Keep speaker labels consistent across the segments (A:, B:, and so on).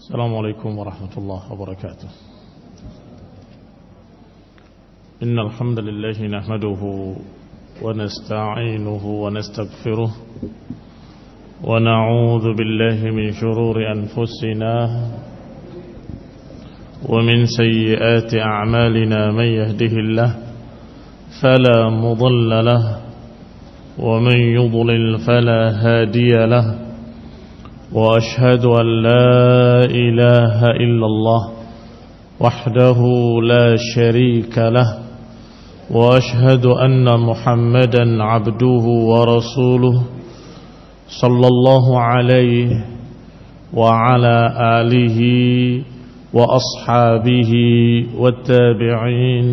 A: السلام عليكم ورحمة الله وبركاته. إن الحمد لله نحمده ونستعينه ونستغفره ونعوذ بالله من شرور أنفسنا ومن سيئات أعمالنا. من يهده الله فلا مضل له ومن يضلل فلا هادي له. وأشهد أن لا إله إلا الله وحده لا شريك له. وأشهد أن محمدا عبده ورسوله صلى الله عليه وعلى آله وأصحابه والتابعين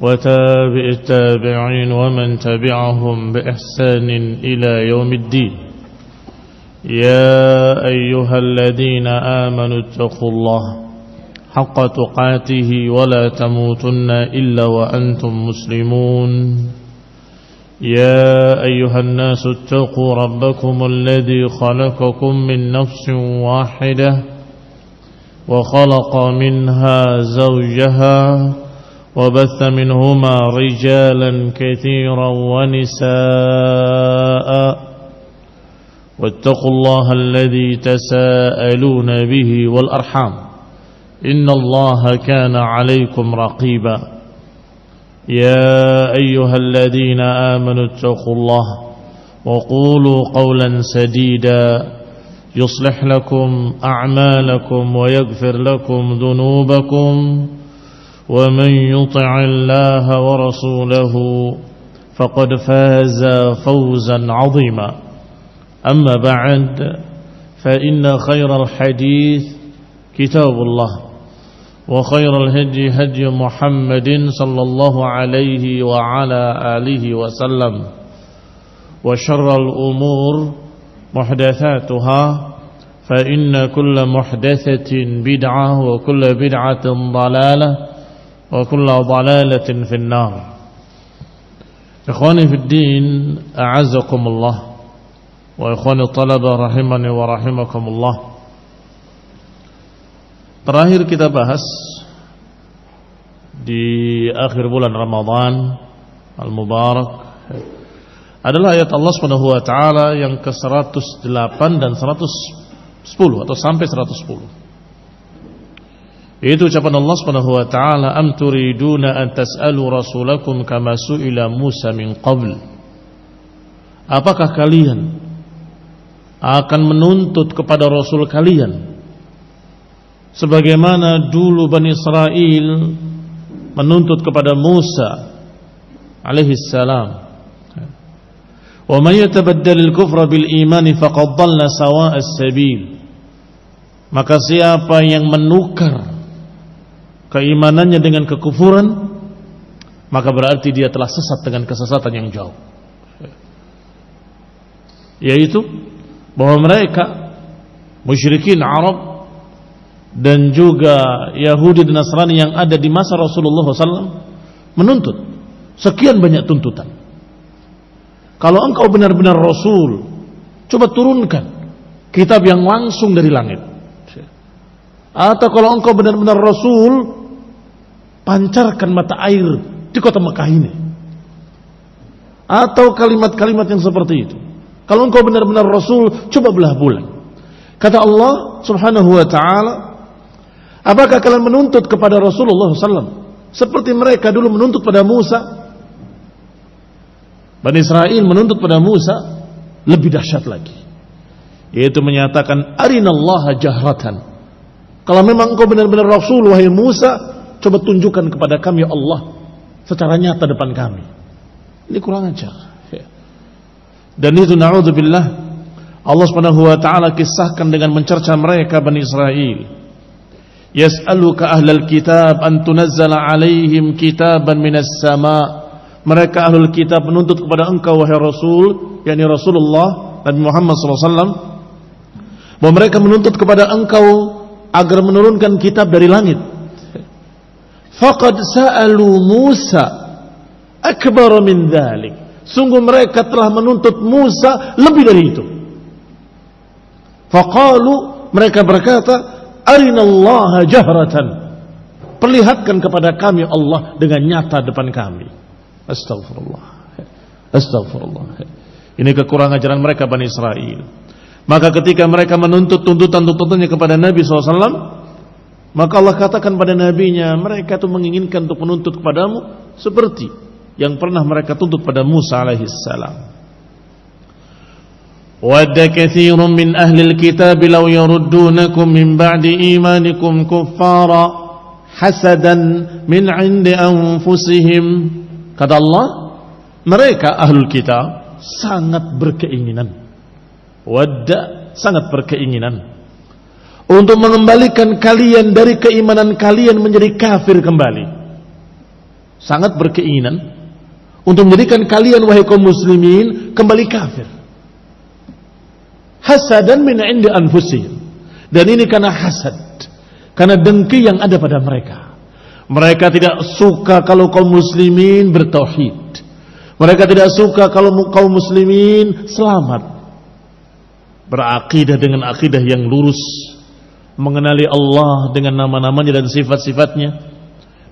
A: وتابع التابعين ومن تبعهم بإحسان إلى يوم الدين. يا أيها الذين آمنوا اتقوا الله حق تقاته ولا تموتن إلا وأنتم مسلمون. يا أيها الناس اتقوا ربكم الذي خلقكم من نفس واحدة وخلق منها زوجها وبث منهما رجالا كثيرا ونساء واتقوا الله الذي تساءلون به والأرحام إن الله كان عليكم رقيبا. يا أيها الذين آمنوا اتقوا الله وقولوا قولا سديدا يصلح لكم أعمالكم ويغفر لكم ذنوبكم ومن يطع الله ورسوله فقد فاز فوزا عظيما. أما بعد فإن خير الحديث كتاب الله وخير الهدي هدي محمد صلى الله عليه وعلى آله وسلم وشر الأمور محدثاتها فإن كل محدثة بدعة وكل بدعة ضلالة وكل ضلالة في النار. إخواني في الدين أعزكم الله wa ikhwani talaba rahimani wa rahimakumullah. Terakhir kita bahas di akhir bulan Ramadan al-Mubarak adalah ayat Allah Subhanahu wa taala yang ke-108 dan 110 atau sampai 110. Itu ucapan Allah Subhanahu wa taala, am turiduna an tas'alu rasulakum kama su'ila Musa min qabl. Apakah kalian akan menuntut kepada Rasul kalian sebagaimana dulu Bani Israel menuntut kepada Musa alaihi salam. Wa may yatabaddal al-kufra bil iman faqad dhalla sawa'a as-sabil. Maka siapa yang menukar keimanannya dengan kekufuran, maka berarti dia telah sesat dengan kesesatan yang jauh. Yaitu bahwa mereka musyrikin Arab dan juga Yahudi dan Nasrani yang ada di masa Rasulullah SAW menuntut sekian banyak tuntutan. Kalau engkau benar-benar Rasul, coba turunkan kitab yang langsung dari langit. Atau kalau engkau benar-benar Rasul, pancarkan mata air di kota Mekah ini. Atau kalimat-kalimat yang seperti itu. Kalau engkau benar-benar Rasul, coba belah bulan. Kata Allah Subhanahu wa ta'ala, apakah kalian menuntut kepada Rasulullah SAW seperti mereka dulu menuntut pada Musa? Bani Israel menuntut pada Musa lebih dahsyat lagi, yaitu menyatakan arinallaha jahratan. Kalau memang engkau benar-benar Rasul, wahai Musa, coba tunjukkan kepada kami ya Allah secara nyata depan kami. Ini kurang ajar. Dan itu na'udzubillah, Allah Subhanahu wa taala kisahkan dengan mencerca mereka Bani Israel. Yas'aluka ahlal kitab an tunazzala alaihim kitaban minas sama'. Mereka ahlul kitab menuntut kepada engkau wahai Rasul, yakni Rasulullah Nabi Muhammad SAW, bahwa mereka menuntut kepada engkau agar menurunkan kitab dari langit. Faqad sa'alu Musa akbar min dzalik. Sungguh mereka telah menuntut Musa lebih dari itu. Faqalu, mereka berkata, arinallaha jahratan, perlihatkan kepada kami Allah dengan nyata depan kami. Astagfirullah, astagfirullah. Ini kekurangan ajaran mereka Bani Israel. Maka ketika mereka menuntut tuntutannya kepada Nabi SAW, maka Allah katakan pada nabinya, mereka itu menginginkan untuk menuntut kepadamu seperti yang pernah mereka tuntut pada Musa alaihissalam. Wadda katsirun min ahli alkitab law yaruddunakum min ba'di imanikum kuffara hasadan min 'indi anfusihim. Kata Allah, mereka ahlul kitab sangat berkeinginan. Wadda, sangat berkeinginan untuk mengembalikan kalian dari keimanan kalian menjadi kafir kembali. Sangat berkeinginan untuk menjadikan kalian wahai kaum muslimin kembali kafir. Hasadan min 'indi anfusihim. Dan ini karena hasad, karena dengki yang ada pada mereka. Mereka tidak suka kalau kaum muslimin bertauhid. Mereka tidak suka kalau kaum muslimin selamat, berakidah dengan akidah yang lurus, mengenali Allah dengan nama-namanya dan sifat-sifatnya,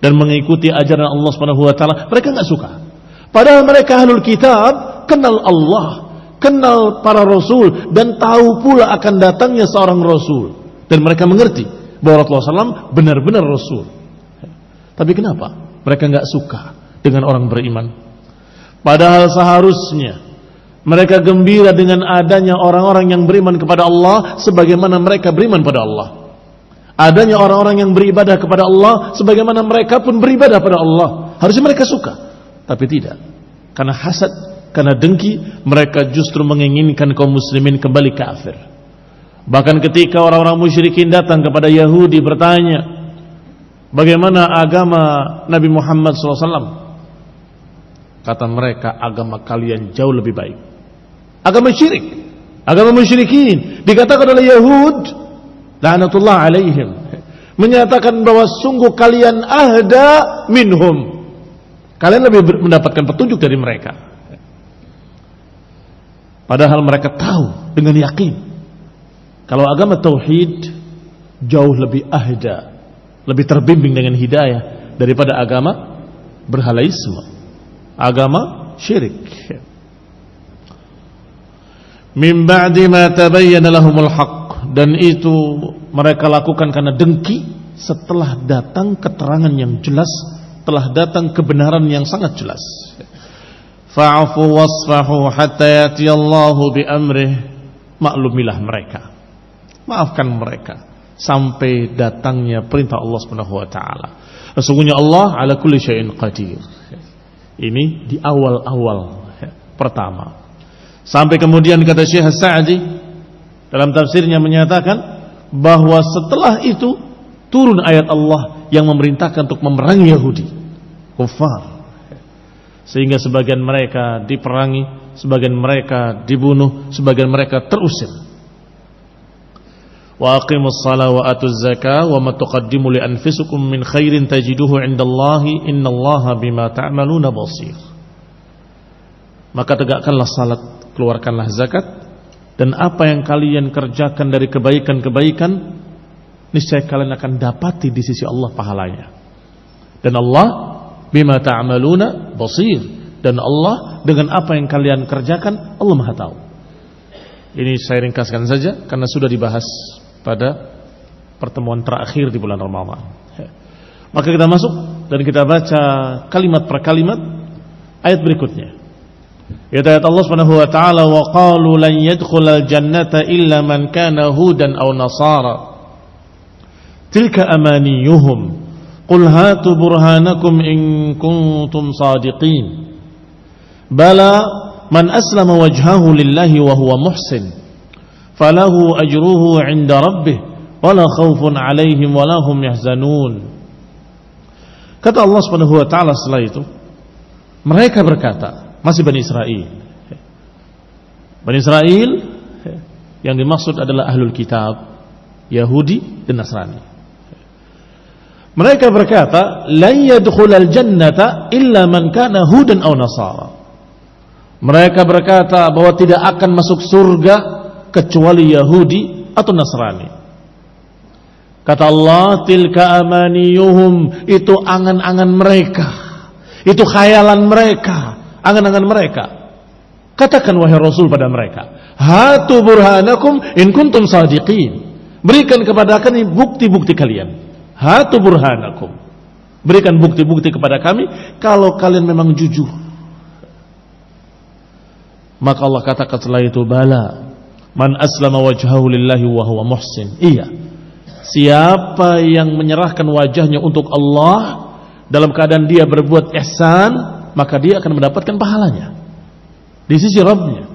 A: dan mengikuti ajaran Allah Subhanahu wa taala. Mereka enggak suka. Padahal mereka ahlul kitab kenal Allah, kenal para rasul, dan tahu pula akan datangnya seorang rasul, dan mereka mengerti bahwa Rasulullah SAW benar-benar rasul. Tapi kenapa mereka enggak suka dengan orang beriman? Padahal seharusnya mereka gembira dengan adanya orang-orang yang beriman kepada Allah sebagaimana mereka beriman pada Allah. Adanya orang-orang yang beribadah kepada Allah sebagaimana mereka pun beribadah pada Allah. Harusnya mereka suka. Tapi tidak. Karena hasad, karena dengki, mereka justru menginginkan kaum muslimin kembali kafir. Bahkan ketika orang-orang musyrikin datang kepada Yahudi bertanya, bagaimana agama Nabi Muhammad SAW? Kata mereka, agama kalian jauh lebih baik. Agama syirik, agama musyrikin. Dikatakan oleh Yahud, la'natullah alaihim, menyatakan bahwa sungguh kalian ahda minhum, kalian lebih mendapatkan petunjuk dari mereka. Padahal mereka tahu dengan yakin kalau agama tauhid jauh lebih ahda, lebih terbimbing dengan hidayah daripada agama berhalaisme, agama syirik. Min ba'di ma tabayyana lahumul haqq, dan itu mereka lakukan karena dengki setelah datang keterangan yang jelas, telah datang kebenaran yang sangat jelas. Fa'fu wasfahu hatta yatiyallahu bi amrih, maklumilah mereka, maafkan mereka sampai datangnya perintah Allah Subhanahu wa taala. Sesungguhnya Allah ala kulli syai'in qadir. Ini di awal-awal pertama. Sampai kemudian kata Syekh As-Sa'di dalam tafsirnya menyatakan bahwa setelah itu turun ayat Allah yang memerintahkan untuk memerangi Yahudi kufar, sehingga sebagian mereka diperangi, sebagian mereka dibunuh, sebagian mereka terusir. Wa aqimus shalah wa atuz zakah wa ma tuqaddimu li anfusikum min khairin tajiduhu 'indallahi innallaha bima ta'maluna basir. Maka tegakkanlah salat, keluarkanlah zakat, dan apa yang kalian kerjakan dari kebaikan-kebaikan niscaya kalian akan dapati di sisi Allah pahalanya. Dan Allah bima ta'maluna basir, dan Allah dengan apa yang kalian kerjakan Allah Maha tahu. Ini saya ringkaskan saja karena sudah dibahas pada pertemuan terakhir di bulan Ramadan. Maka kita masuk dan kita baca kalimat per kalimat ayat berikutnya. Yaitu ayat Allah Subhanahu wa taala, wa qalu lan yadkhulal jannata illa man kana hudan aw nasara tilka amaniyuhum qul hatu burhanakum in kuntum sadiqin bala man aslama wajhahu lillahi wa huwa muhsin falahu ajruhu 'inda rabbih wala khaufun 'alaihim wala hum yahzanun. Kata Allah Subhanahu wa taala setelah itu, mereka berkata, masih Bani Israel. Bani Israel yang dimaksud adalah ahlul kitab, Yahudi dan Nasrani. Mereka berkata, lan yadkhulal jannata illa man kana hudan aw nasara. Mereka berkata bahwa tidak akan masuk surga kecuali Yahudi atau Nasrani. Kata Allah, tilka amaniyuhum, itu angan-angan mereka, itu khayalan mereka, angan-angan mereka. Katakan wahai Rasul pada mereka, hatu burhanakum in kuntum sadiqin. Berikan kepada kami bukti-bukti kalian. Hatu burhanakum. Berikan bukti-bukti kepada kami kalau kalian memang jujur. Maka Allah katakan setelah itu, bala man aslama wajhahu lillahi wa huwa muhsin. Iya, siapa yang menyerahkan wajahnya untuk Allah dalam keadaan dia berbuat ihsan, maka dia akan mendapatkan pahalanya di sisi Rabbnya.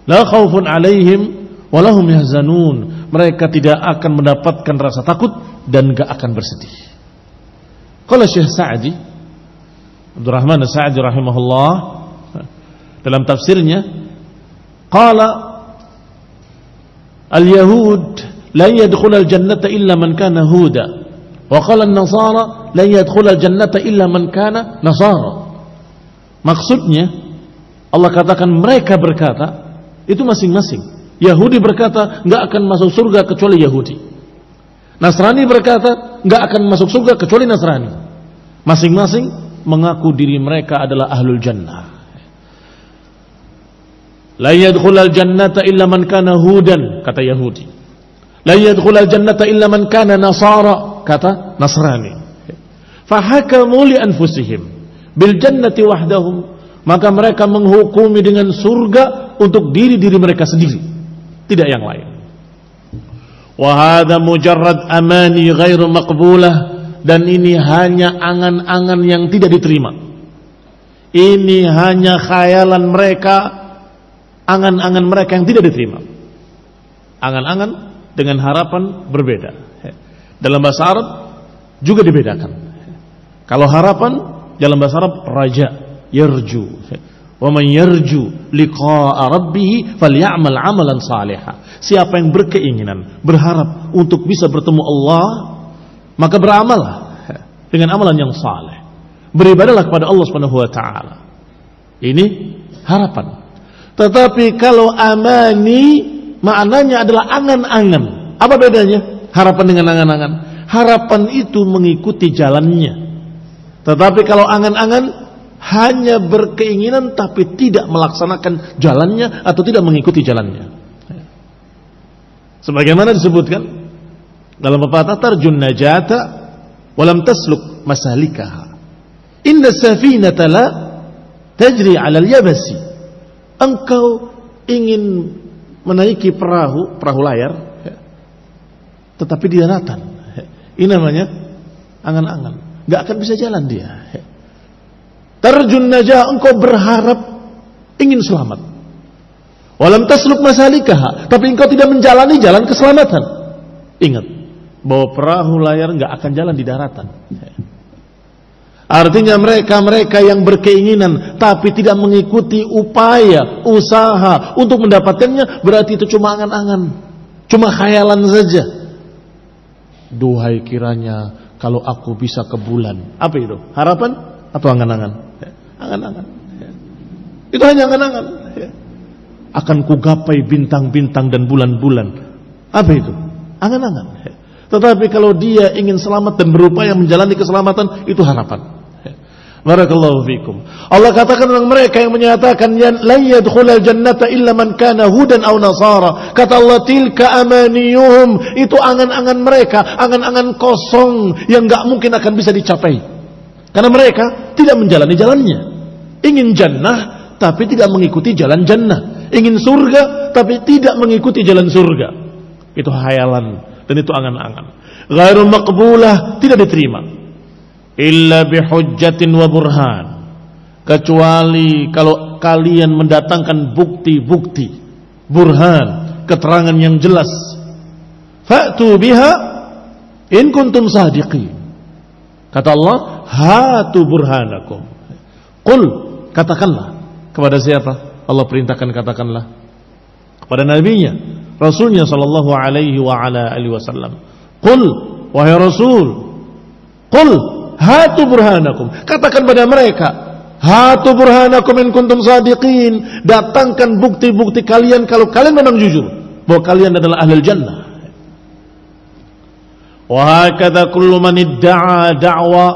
A: La khaufun alaihim wa lahum yahzanun. Mereka tidak akan mendapatkan rasa takut dan gak akan bersedih. Qala Syekh Sa'di, Abdurrahman As-Sa'di rahimahullah, dalam tafsirnya, qala al-yahud la yadkhul al-jannata illa man kana huda, wa qala an-nasara la yadkhul al-jannata illa man kana nasara. Maksudnya Allah katakan, mereka berkata, itu masing-masing. Yahudi berkata enggak akan masuk surga kecuali Yahudi. Nasrani berkata enggak akan masuk surga kecuali Nasrani. Masing-masing mengaku diri mereka adalah ahlul jannah. La yadkhulul jannata illa man kana hudan, kata Yahudi. La yadkhulul jannata illa man kana nasara, kata Nasrani. Fahakamu li anfusihim bil jannati wahdahum, maka mereka menghukumi dengan surga untuk diri-diri mereka sendiri, tidak yang lain. Wa hadza mujarrad amani ghairu maqbulah, dan ini hanya angan-angan yang tidak diterima. Ini hanya khayalan mereka, angan-angan mereka yang tidak diterima. Angan-angan dengan harapan berbeda. Dalam bahasa Arab juga dibedakan. Kalau harapan dalam bahasa Arab raja, yarju. Wa man yarju liqa'a rabbih falyamal 'amalan shalihan. Siapa yang berkeinginan, berharap untuk bisa bertemu Allah, maka beramallah dengan amalan yang saleh. Beribadahlah kepada Allah Subhanahu wa taala. Ini harapan. Tetapi kalau amani maknanya adalah angan-angan. Apa bedanya harapan dengan angan-angan? Harapan itu mengikuti jalannya. Tetapi kalau angan-angan hanya berkeinginan tapi tidak melaksanakan jalannya atau tidak mengikuti jalannya. Sebagaimana disebutkan dalam pepatah, tarjun najata walam tasluk masalikaha. Inna safinata la tajri 'ala al-yabasi. Engkau ingin menaiki perahu layar, tetapi di daratan. Ini namanya angan-angan. Gak akan bisa jalan dia. Tarjun najah, engkau berharap ingin selamat. Walam tasluk masalikaha, tapi engkau tidak menjalani jalan keselamatan. Ingat bahwa perahu layar enggak akan jalan di daratan. Artinya mereka yang berkeinginan tapi tidak mengikuti upaya, usaha untuk mendapatkannya, berarti itu cuma angan-angan, cuma khayalan saja. Duhai kiranya kalau aku bisa ke bulan. Apa itu? Harapan atau angan-angan? Angan-angan. Itu hanya angan-angan. Akan kugapai bintang-bintang dan bulan-bulan. Apa itu? Angan-angan. Tetapi kalau dia ingin selamat dan berupaya menjalani keselamatan, itu harapan. Barakallahu fikum. Allah katakan tentang mereka yang menyatakan la yadkhulul jannata illa man kana hudan aw nasara. Kata Allah, tilka amaniyuhum, itu angan-angan mereka, angan-angan kosong yang enggak mungkin akan bisa dicapai. Karena mereka tidak menjalani jalannya. Ingin jannah tapi tidak mengikuti jalan jannah. Ingin surga tapi tidak mengikuti jalan surga. Itu khayalan dan itu angan-angan. Ghairu maqbulah, tidak diterima. Illa bihujjatin wa burhan, kecuali kalau kalian mendatangkan bukti-bukti, burhan, keterangan yang jelas. Fa'tu biha in kuntum sadiqin. Kata Allah, hatu burhanakum. Qul, katakanlah. Kepada siapa? Allah perintahkan katakanlah. Kepada nabinya, rasulnya sallallahu alaihi wa ala alihi wasallam. Qul, wahai Rasul, qul hatu burhanakum, katakan pada mereka, hatu burhanakum in kuntum sadiqin, datangkan bukti-bukti kalian kalau kalian memang jujur bahwa kalian adalah ahlul jannah. Wa hakadha kullu man idda'a da'wa,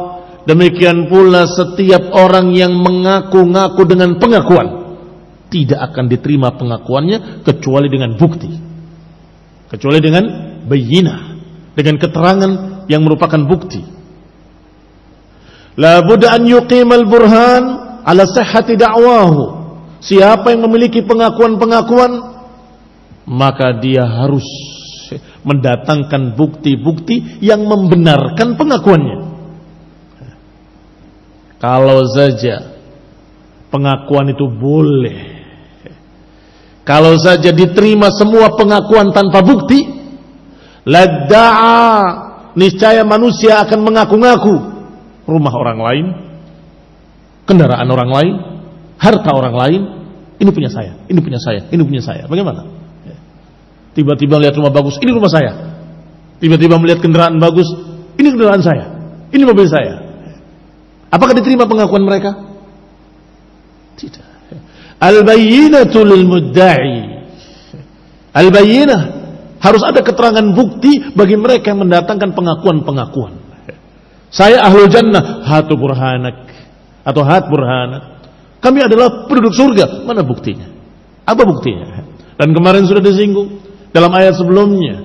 A: demikian pula setiap orang yang mengaku-ngaku dengan pengakuan, tidak akan diterima pengakuannya kecuali dengan bukti, kecuali dengan bayyinah, dengan keterangan yang merupakan bukti. La budda an yuqimal burhan ala sihhati da'wahu. Siapa yang memiliki pengakuan-pengakuan, maka dia harus mendatangkan bukti-bukti yang membenarkan pengakuannya. Kalau saja pengakuan itu boleh, kalau saja diterima semua pengakuan tanpa bukti, ladda'a, niscaya manusia akan mengaku-ngaku rumah orang lain, kendaraan orang lain, harta orang lain. Ini punya saya, ini punya saya, ini punya saya. Bagaimana? Tiba-tiba melihat rumah bagus, ini rumah saya. Tiba-tiba melihat kendaraan bagus, ini kendaraan saya, ini mobil saya. Apakah diterima pengakuan mereka? Tidak. Al-bayyinatu lil mudda'i. Al-bayyinah, harus ada keterangan bukti bagi mereka yang mendatangkan pengakuan-pengakuan. Saya ahlul jannah, hatu burhanak, atau hat burhanak. Kami adalah penduduk surga. Mana buktinya? Apa buktinya? Dan kemarin sudah disinggung dalam ayat sebelumnya,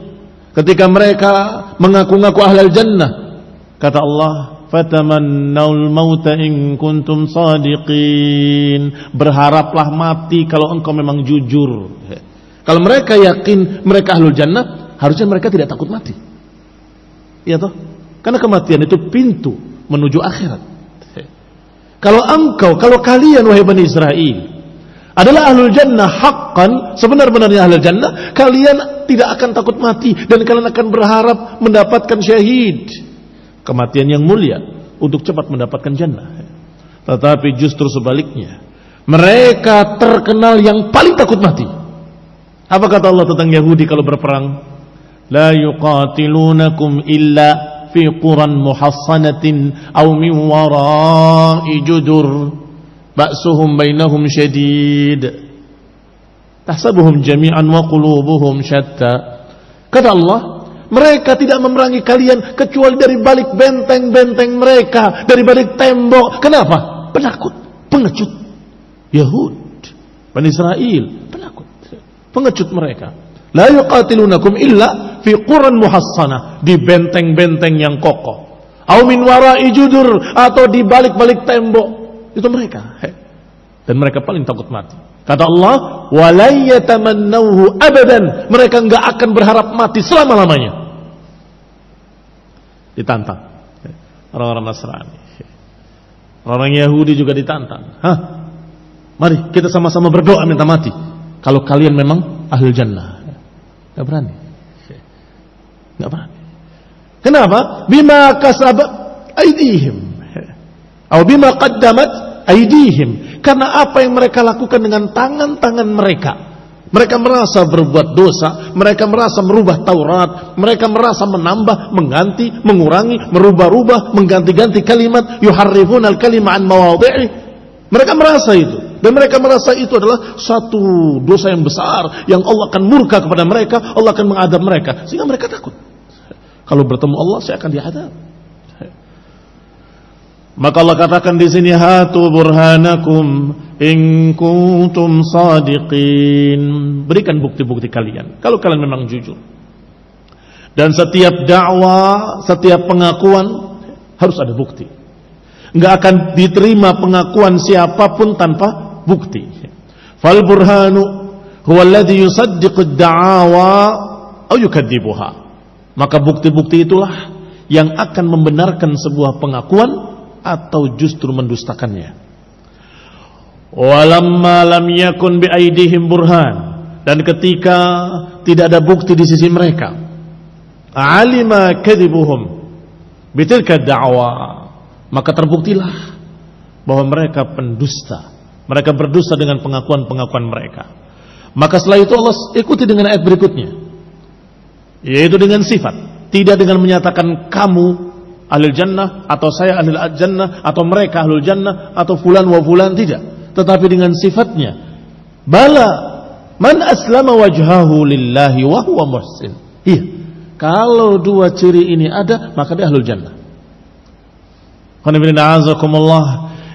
A: ketika mereka mengaku-ngaku ahlul jannah, kata Allah, fatamannaul mauta in kuntum shadiqin. Berharaplah mati kalau engkau memang jujur. Kalau mereka yakin mereka ahlul jannah, harusnya mereka tidak takut mati. Iya toh? Karena kematian itu pintu menuju akhirat. Kalau kalian wahai Bani Israel adalah ahlul jannah haqqan, sebenar-benarnya ahlul jannah, kalian tidak akan takut mati dan kalian akan berharap mendapatkan syahid, kematian yang mulia, untuk cepat mendapatkan jannah. Tetapi justru sebaliknya, mereka terkenal yang paling takut mati. Apa kata Allah tentang Yahudi kalau berperang? La yuqatilunakum illa fi quran muhassanatin aw min wara'i judur ba'suhum bainahum syadid tahsabuhum jami'an wa qulubuhum syatta. Kata Allah, mereka tidak memerangi kalian kecuali dari balik benteng-benteng mereka, dari balik tembok. Kenapa? Penakut, pengecut. Yahud, Bani Israel, penakut, pengecut mereka. La yuqatilunakum illa fi quran muhassana, di benteng-benteng yang kokoh. Au min wara'i judur, atau di balik-balik tembok. Itu mereka. Dan mereka paling takut mati. Kata Allah, wa la yatamannawhu abadan, mereka enggak akan berharap mati selama-lamanya. Ditantang orang-orang Nasrani. Orang Yahudi juga ditantang. Mari kita sama-sama berdoa minta mati kalau kalian memang ahlul jannah. Enggak berani. Enggak berani. Kenapa? Bima kasabat aydihim. Atau bima qaddamat aydihim. Karena apa yang mereka lakukan dengan tangan-tangan mereka. Mereka merasa berbuat dosa, mereka merasa merubah Taurat, mereka merasa menambah, mengganti, mengurangi, merubah-rubah, mengganti-ganti kalimat, yuharrifuna al-kalima an mawadhi'i. Mereka merasa itu. Dan mereka merasa itu adalah satu dosa yang besar, yang Allah akan murka kepada mereka, Allah akan mengadab mereka, sehingga mereka takut. Kalau bertemu Allah, saya akan diadab. Maka Allah katakan di sini, hatu burhanakum in kuntum shadiqin. Berikan bukti-bukti kalian kalau kalian memang jujur. Dan setiap dakwah, setiap pengakuan harus ada bukti. Enggak akan diterima pengakuan siapapun tanpa bukti. Fal burhanu huwa alladhi yusaddiqu ad-da'awa aw yukadzibuha. Maka bukti-bukti itulah yang akan membenarkan sebuah pengakuan atau justru mendustakannya. Walamma lam yakun bi aidihim burhan, dan ketika tidak ada bukti di sisi mereka, alima kadzibuhum bitilka da'wa, maka terbuktilah bahwa mereka pendusta. Mereka berdusta dengan pengakuan-pengakuan mereka. Maka setelah itu Allah ikuti dengan ayat berikutnya, yaitu dengan sifat, tidak dengan menyatakan kamu ahlul jannah, atau saya ahlul jannah, atau mereka ahlul jannah, atau fulan wa fulan, tidak. Tetapi dengan sifatnya, bala man aslama wajhahu lillahi wa huwa muhsin. Iya, Kalau dua ciri ini ada, maka dia ahlul jannah.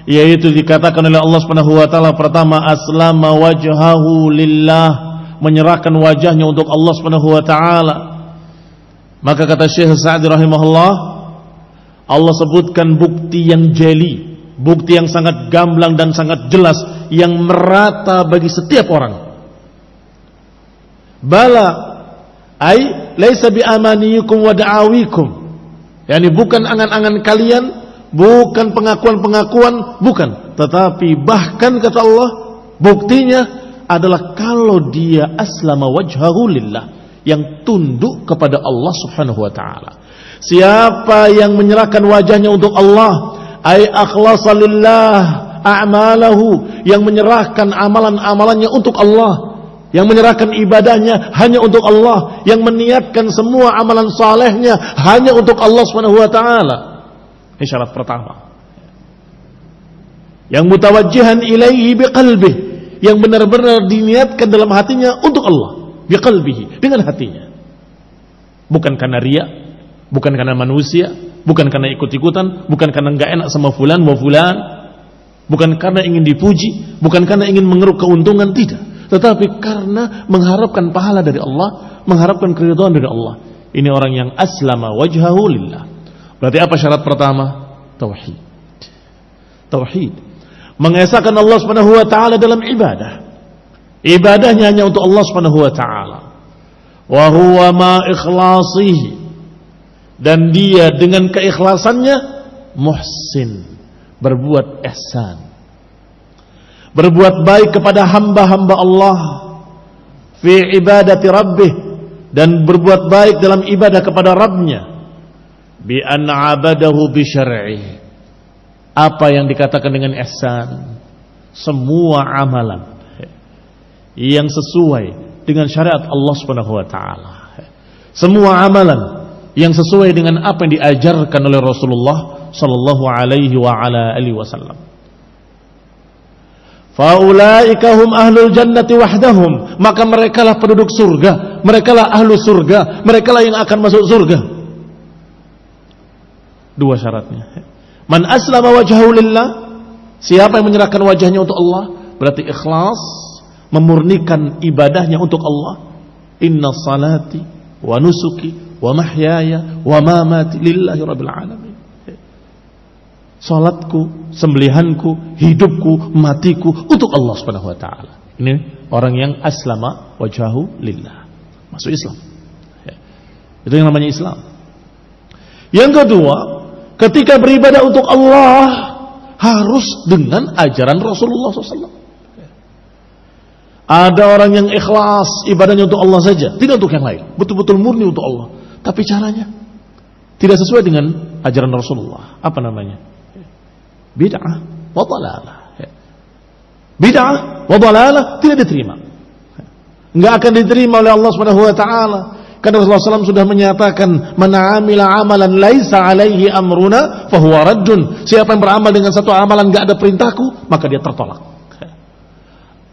A: Yaitu dikatakan oleh Allah Subhanahu wa taala, pertama, aslama wajhahu lillah, menyerahkan wajahnya untuk Allah Subhanahu wa taala. Maka kata Syekh Sa'di rahimahullah, Allah sebutkan bukti yang jeli, bukti yang sangat gamblang dan sangat jelas, yang merata bagi setiap orang. Bala ay laisa bi amaniyukum wa da'awikum, yani bukan angan-angan kalian, bukan pengakuan-pengakuan, bukan, tetapi bahkan kata Allah, buktinya adalah kalau dia aslama wajhahu lillah, yang tunduk kepada Allah Subhanahu wa taala. Siapa yang menyerahkan wajahnya untuk Allah, ay akhlasa lillah a'malahu, yang menyerahkan amalan-amalannya untuk Allah, yang menyerahkan ibadahnya hanya untuk Allah, yang meniatkan semua amalan salehnya hanya untuk Allah Subhanahu wa taala. Ini syarat pertama. Yang mutawajjihan ilaihi biqalbih, yang benar-benar diniatkan dalam hatinya untuk Allah, biqalbihi, dengan hatinya. Bukan karena riya, bukan karena manusia, bukan karena ikut-ikutan, bukan karena enggak enak sama fulan wa fulan, bukan karena ingin dipuji, bukan karena ingin mengeruk keuntungan, tidak, tetapi karena mengharapkan pahala dari Allah, mengharapkan keridhaan dari Allah. Ini orang yang aslama wajhahu lillah. Berarti apa syarat pertama? Tauhid. Tauhid, mengesahkan Allah Subhanahu wa taala dalam ibadah. Ibadahnya hanya untuk Allah Subhanahu wa taala. Wa huwa ma ikhlasihi, dan dia dengan keikhlasannya muhsin, berbuat ihsan, berbuat baik kepada hamba-hamba Allah fi ibadati rabbih, dan berbuat baik dalam ibadah kepada Rabbnya, bi an abadahu bi syar'ihi. Apa yang dikatakan dengan ihsan? Semua amalan yang sesuai dengan syariat Allah Subhanahu wa taala. Semua amalan yang sesuai dengan apa yang diajarkan oleh Rasulullah sallallahu alaihi wa ala alihi wasallam. Faulaika hum ahlul jannati wahdahum, maka merekalah penduduk surga, merekalah ahlu surga, merekalah yang akan masuk surga. Dua syaratnya. Man aslama wajhahu lillah, siapa yang menyerahkan wajahnya untuk Allah, berarti ikhlas, memurnikan ibadahnya untuk Allah. Inna salati wa nusuki wa mahyaya wa mamati lillahi rabbil alamin. Salatku, sembelihanku, hidupku, matiku untuk Allah Subhanahu wa taala. Ini orang yang aslama wajhahu lillah, masuk Islam. Itu yang namanya Islam. Yang kedua, ketika beribadah untuk Allah harus dengan ajaran Rasulullah SAW. Ada orang yang ikhlas ibadahnya untuk Allah saja, tidak untuk yang lain, betul-betul murni untuk Allah, tapi caranya tidak sesuai dengan ajaran Rasulullah. Apa namanya? Bid'ah wa dhalalah. Bid'ah wa dhalalah tidak diterima, enggak akan diterima oleh Allah Subhanahu wa taala. Karena Rasulullah SAW sudah menyatakan, man amila amalan laisa alaihi amruna fahuwa raddun. Siapa yang beramal dengan satu amalan enggak ada perintahku, maka dia tertolak.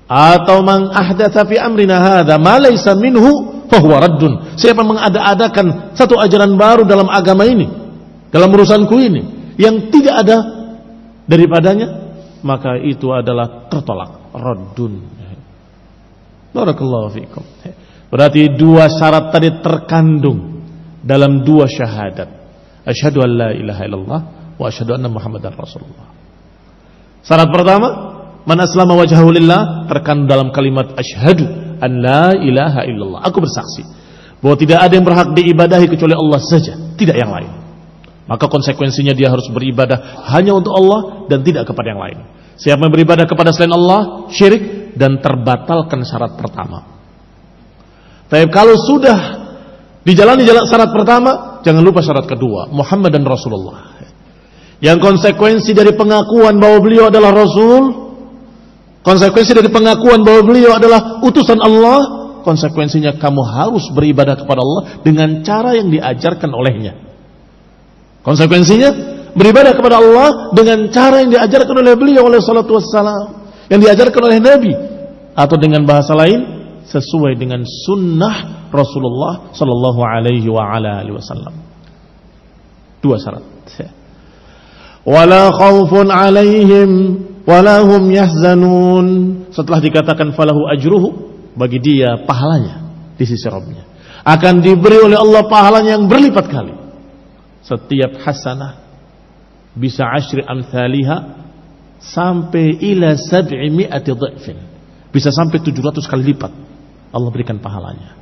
A: Atau man ahdatsa fi amrina hadza ma laisa minhu fahuwa raddun. Siapa yang mengada-adakan satu ajaran baru dalam agama ini, dalam urusanku ini, yang tidak ada daripadanya, maka itu adalah tertolak, raddun. Barakallahu fiikum. Berarti dua syarat tadi terkandung dalam dua syahadat. Asyhadu an la ilaha illallah wa asyhadu anna Muhammadar Rasulullah. Syarat pertama, man aslama wajhahu lillah, terkandung dalam kalimat asyhadu an la ilaha illallah. Aku bersaksi bahwa tidak ada yang berhak diibadahi kecuali Allah saja, tidak yang lain. Maka konsekuensinya dia harus beribadah hanya untuk Allah dan tidak kepada yang lain. Siapa yang beribadah kepada selain Allah, syirik, dan terbatalkan syarat pertama. Tapi kalau sudah dijalani syarat pertama, jangan lupa syarat kedua, Muhammad dan Rasulullah. Yang konsekuensi dari pengakuan bahwa beliau adalah Rasul, konsekuensi dari pengakuan bahwa beliau adalah utusan Allah, konsekuensinya kamu harus beribadah kepada Allah dengan cara yang diajarkan olehnya. Konsekuensinya beribadah kepada Allah dengan cara yang diajarkan oleh beliau oleh salatu wassalam, yang diajarkan oleh Nabi, atau dengan bahasa lain, sesuai dengan sunnah Rasulullah sallallahu alaihi wasallam. Dua syarat. Wala khaufun alaihim wala hum yahzanun. Setelah dikatakan falahu ajruhu, bagi dia pahalanya di sisi Rabbnya. Akan diberi oleh Allah pahalanya yang berlipat kali. Setiap hasanah bisa 10 amsalihha sampai ila 700 dha'fin. Bisa sampai 700 kali lipat Allah berikan pahalanya.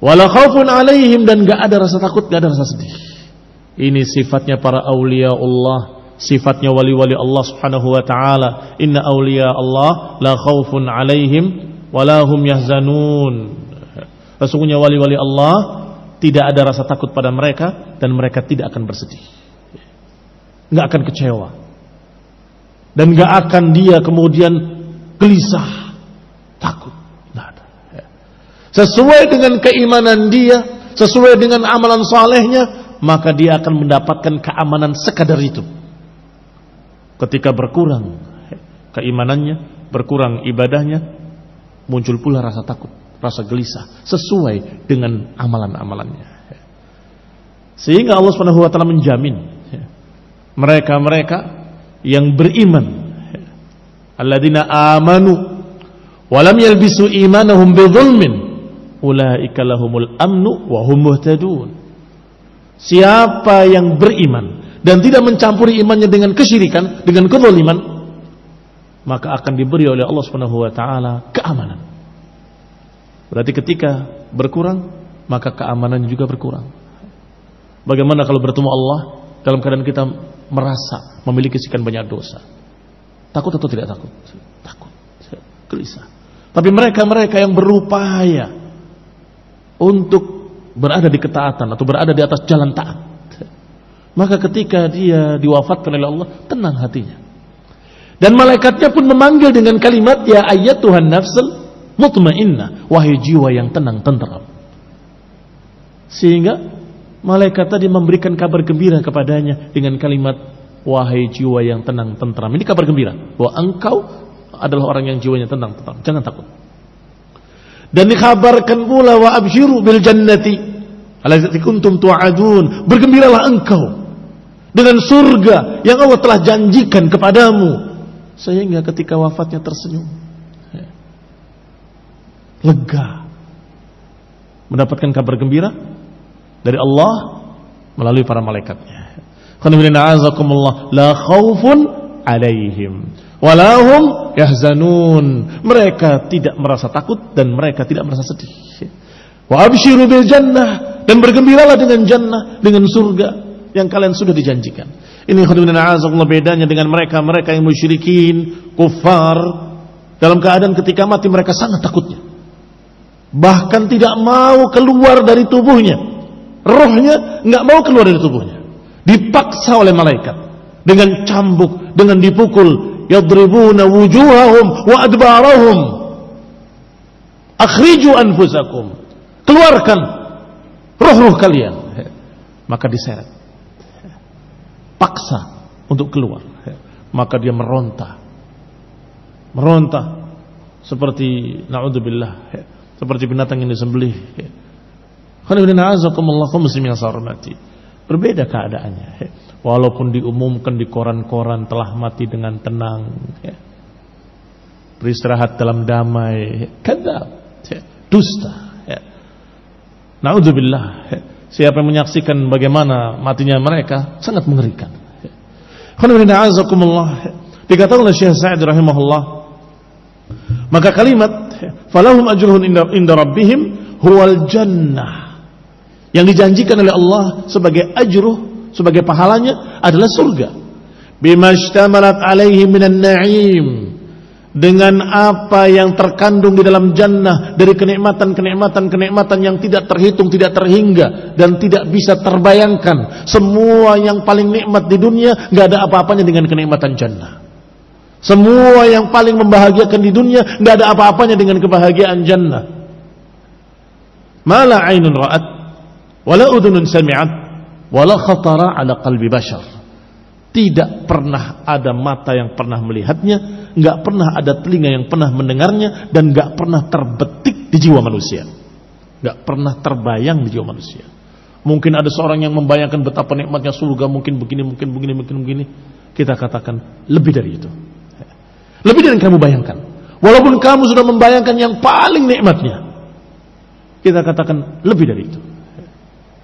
A: Wala khaufun alaihim, dan gak ada rasa takut, gak ada rasa sedih. Ini sifatnya para awliya Allah, sifatnya wali-wali Allah subhanahu wa ta'ala. Inna awliya Allah la khaufun alaihim wala hum yahzanun. Sesungguhnya wali-wali Allah tidak ada rasa takut pada mereka, dan mereka tidak akan bersedih, gak akan kecewa, dan gak akan dia kemudian gelisah, takut. Gak ada. Sesuai dengan keimanan dia, sesuai dengan amalan salehnya, maka dia akan mendapatkan keamanan sekadar itu. Ketika berkurang keimanannya, berkurang ibadahnya, muncul pula rasa takut, rasa gelisah, sesuai dengan amalan-amalannya. Sehingga Allah Subhanahu wa taala menjamin mereka-mereka yang beriman, alladzina amanu wa lam yalbisu imanahum bidzulmin ulaika lahumul amnu wa hum muhtadun. Siapa yang beriman dan tidak mencampuri imannya dengan kesyirikan, dengan kezaliman, maka akan diberi oleh Allah Subhanahu wa taala keamanan. Berarti ketika berkurang, maka keamanannya juga berkurang. Bagaimana kalau bertemu Allah dalam keadaan kita merasa memiliki sekian banyak dosa? Takut atau tidak takut? Takut, gelisah. Tapi mereka-mereka yang berupaya untuk berada di ketaatan atau berada di atas jalan taat, maka ketika dia diwafatkan oleh Allah, tenang hatinya. Dan malaikatnya pun memanggil dengan kalimat, ya ayyatuhan nafsul mutmainnah, wahai jiwa yang tenang tenteram. Sehingga malaikat tadi memberikan kabar gembira kepadanya dengan kalimat, wahai jiwa yang tenang tenteram. Ini kabar gembira bahwa engkau adalah orang yang jiwanya tenang tenteram, jangan takut. Dan dikabarkan pula, wa abshiru bil jannati allati kuntum tu'adun, bergembiralah engkau dengan surga yang Allah telah janjikan kepadamu. Sehingga ketika wafatnya tersenyum, lega, mendapatkan kabar gembira dari Allah melalui para malaikatnya. La khaufun alaihim walahum yahzanun. Mereka tidak merasa takut dan mereka tidak merasa sedih. Wa abshiru bil jannah, dan bergembiralah dengan jannah, dengan surga yang kalian sudah dijanjikan. Ini bedanya dengan mereka-mereka yang musyrikin, kufar. Dalam keadaan ketika mati mereka sangat takutnya, bahkan tidak mau keluar dari tubuhnya. Rohnya nggak mau keluar dari tubuhnya, dipaksa oleh malaikat dengan cambuk, dengan dipukul. Yadribuna wujuhahum wa adbarahum, akhriju anfusakum, keluarkan roh-roh kalian. Maka diseret, paksa untuk keluar. Maka dia meronta seperti naudzubillah, seperti binatang yang disembelih. Berbeda keadaannya. Walaupun diumumkan di koran-koran telah mati dengan tenang, beristirahat dalam damai, kadzab, dusta. Naudzubillah. Siapa yang menyaksikan bagaimana matinya mereka, sangat mengerikan. Dikatakan oleh Syekh Sa'id rahimahullah, maka kalimat falahum ajruhun inda rabbihim huwal jannah, yang dijanjikan oleh Allah sebagai ajruh, sebagai pahalanya adalah surga. Bima ishtamalat alaihi minan na'im, dengan apa yang terkandung di dalam jannah dari kenikmatan yang tidak terhitung, tidak terhingga, dan tidak bisa terbayangkan. Semua yang paling nikmat di dunia gak ada apa-apanya dengan kenikmatan jannah. Semua yang paling membahagiakan di dunia gak ada apa-apanya dengan kebahagiaan jannah. Ma la 'ainun ra'at wala udhunun sami'at wala khatara ala qalbi bashar. Tidak pernah ada mata yang pernah melihatnya, nggak pernah ada telinga yang pernah mendengarnya, dan nggak pernah terbetik di jiwa manusia, nggak pernah terbayang di jiwa manusia. Mungkin ada seorang yang membayangkan betapa nikmatnya surga, mungkin begini, mungkin begini, mungkin begini. Kita katakan lebih dari itu, lebih dari yang kamu bayangkan. Walaupun kamu sudah membayangkan yang paling nikmatnya, kita katakan lebih dari itu.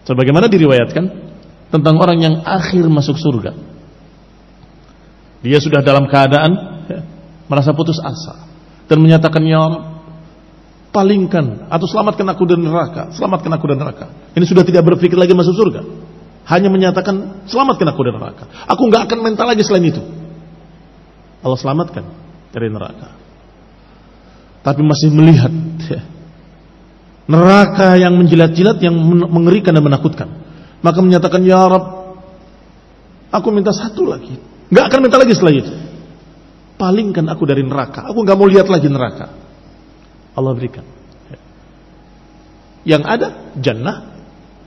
A: Sebagaimana diriwayatkan tentang orang yang akhir masuk surga. Dia sudah dalam keadaan merasa putus asa dan menyatakan, ya Rabb, palingkan atau selamatkan aku dari neraka, selamatkan aku dari neraka. Ini sudah tidak berpikir lagi masuk surga, hanya menyatakan selamatkan aku dari neraka. Aku nggak akan minta lagi selain itu. Allah selamatkan dari neraka. Tapi masih melihat neraka yang menjilat-jilat, yang mengerikan dan menakutkan. Maka menyatakan, ya Rabb, aku minta satu lagi, nggak akan minta lagi setelah itu. Palingkan aku dari neraka, aku nggak mau lihat lagi neraka. Allah berikan. Yang ada jannah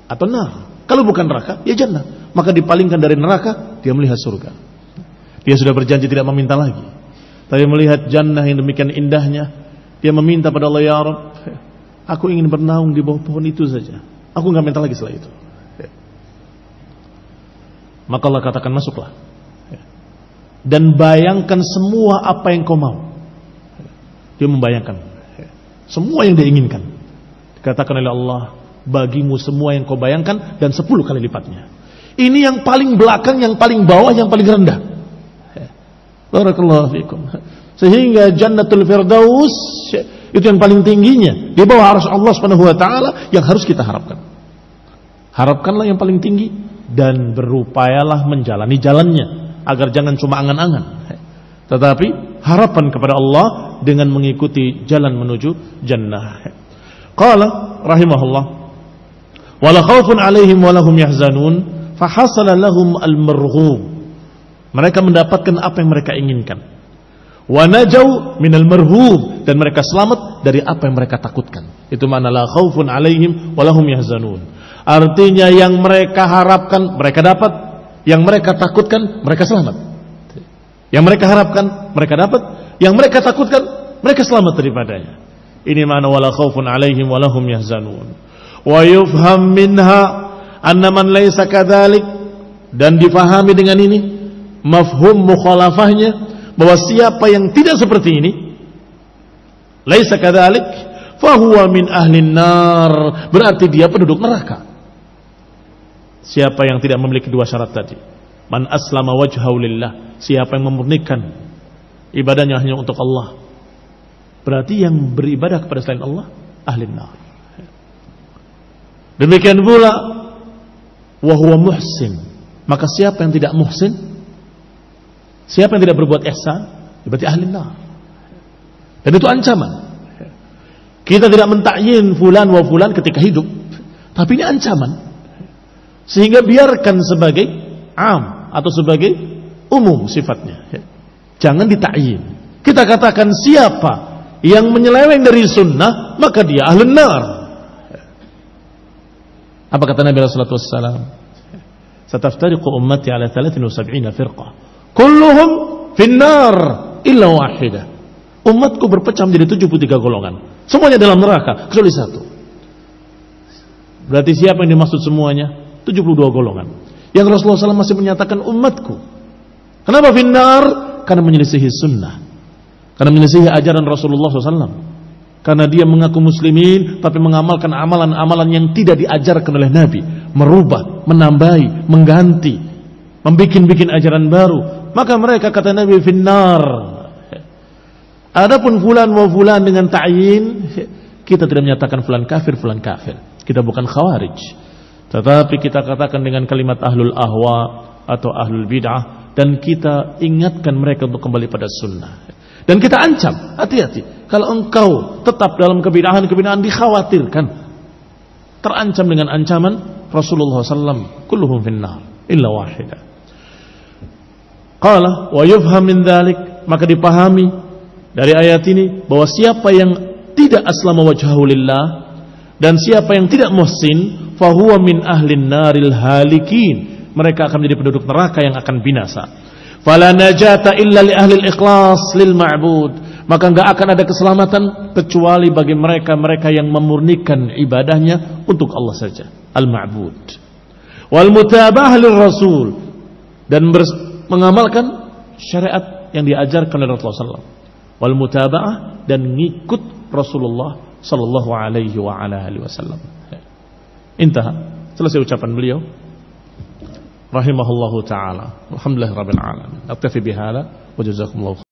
A: atau nar. Kalau bukan neraka, ya jannah. Maka dipalingkan dari neraka, dia melihat surga. Dia sudah berjanji tidak meminta lagi, tapi melihat jannah yang demikian indahnya, dia meminta pada Allah, ya Rabb, aku ingin bernaung di bawah pohon itu saja, aku nggak minta lagi setelah itu. Maka Allah katakan, masuklah dan bayangkan semua apa yang kau mau. Dia membayangkan semua yang dia inginkan. Dikatakan oleh Allah, bagimu semua yang kau bayangkan dan 10 kali lipatnya. Ini yang paling belakang, yang paling bawah, yang paling rendah. Barakallahu fikum. Sehingga Jannatul Firdaus itu yang paling tingginya, di bawah arsy Allah Subhanahu wa taala, yang harus kita harapkan. Harapkanlah yang paling tinggi dan berupayalah menjalani jalannya, agar jangan cuma angan-angan, tetapi harapan kepada Allah dengan mengikuti jalan menuju jannah. Qala rahimahullah, wala khaufun 'alaihim wa lahum yahzanun fa hasala lahum al-marghub. Mereka mendapatkan apa yang mereka inginkan. Wa najau minal marhub, dan mereka selamat dari apa yang mereka takutkan. Itu makna la khaufun 'alaihim wa lahum yahzanun. Artinya yang mereka harapkan mereka dapat, yang mereka takutkan mereka selamat. Yang mereka harapkan mereka dapat, yang mereka takutkan mereka selamat daripadanya. Ini makna wala khaufun 'alaihim wa lahum yahzanun. Wa yufham minha anna man laysa kadzalik, dan difahami dengan ini mafhum mukhalafahnya, bahwa siapa yang tidak seperti ini, laisa kadzalik, fahuwa min ahlin nar, berarti dia penduduk neraka. Siapa yang tidak memiliki dua syarat tadi, man aslama wajhahu lillah, siapa yang memurnikan ibadahnya hanya untuk Allah, berarti yang beribadah kepada selain Allah ahlin nar. Demikian pula wa huwa muhsin, maka siapa yang tidak muhsin, siapa yang tidak berbuat ihsan, berarti ahli nar. Dan itu ancaman. Kita tidak mentakyin fulan wa fulan ketika hidup, tapi ini ancaman. Sehingga biarkan sebagai am atau sebagai umum sifatnya. Jangan ditakyin. Kita katakan siapa yang menyeleweng dari sunnah, maka dia ahli nar. Apa kata Nabi sallallahu alaihi wasallam? Sataftariqu ummati ala 73 firqah. Kulluhum finnar illa wahidah. Umatku berpecah menjadi 73 golongan. Semuanya dalam neraka kecuali satu. Berarti siapa yang dimaksud semuanya? 72 golongan. Yang Rasulullah SAW masih menyatakan umatku. Kenapa finnar? Karena menyelisihi sunnah, karena menyelisihi ajaran Rasulullah SAW. Karena dia mengaku muslimin tapi mengamalkan amalan-amalan yang tidak diajarkan oleh Nabi, merubah, menambahi, mengganti, membikin-bikin ajaran baru, maka mereka kata Nabi finnar. Adapun fulan wa fulan dengan ta'yin, kita tidak menyatakan fulan kafir, fulan kafir. Kita bukan khawarij, tetapi kita katakan dengan kalimat ahlul ahwa atau ahlul bid'ah, dan kita ingatkan mereka untuk kembali pada sunnah. Dan kita ancam, hati-hati kalau engkau tetap dalam kebid'ahan-kebid'ahan, dikhawatirkan terancam dengan ancaman Rasulullah SAW, kulluhum finnar illa wahidah. Qala wa yufham min dzalik, maka dipahami dari ayat ini bahwa siapa yang tidak aslama wajhahu lillah dan siapa yang tidak muhsin, fahuwa min ahlin naril halikin, mereka akan menjadi penduduk neraka yang akan binasa. Fala najata illa li ahli al-ikhlas lil ma'bud. Maka enggak akan ada keselamatan kecuali bagi mereka-mereka yang memurnikan ibadahnya untuk Allah saja, al-ma'bud. Wal mutaba'ah lir rasul, dan mengamalkan syariat yang diajarkan oleh Rasulullah SAW. Wal mutaba'ah, dan ngikut Rasulullah sallallahu alaihi wa ala alihi wasallam. Intaha, selesai ucapan beliau rahimahullahu taala. Alhamdulillahirabbil alamin. Aktafi bihadza wa jazakumullahu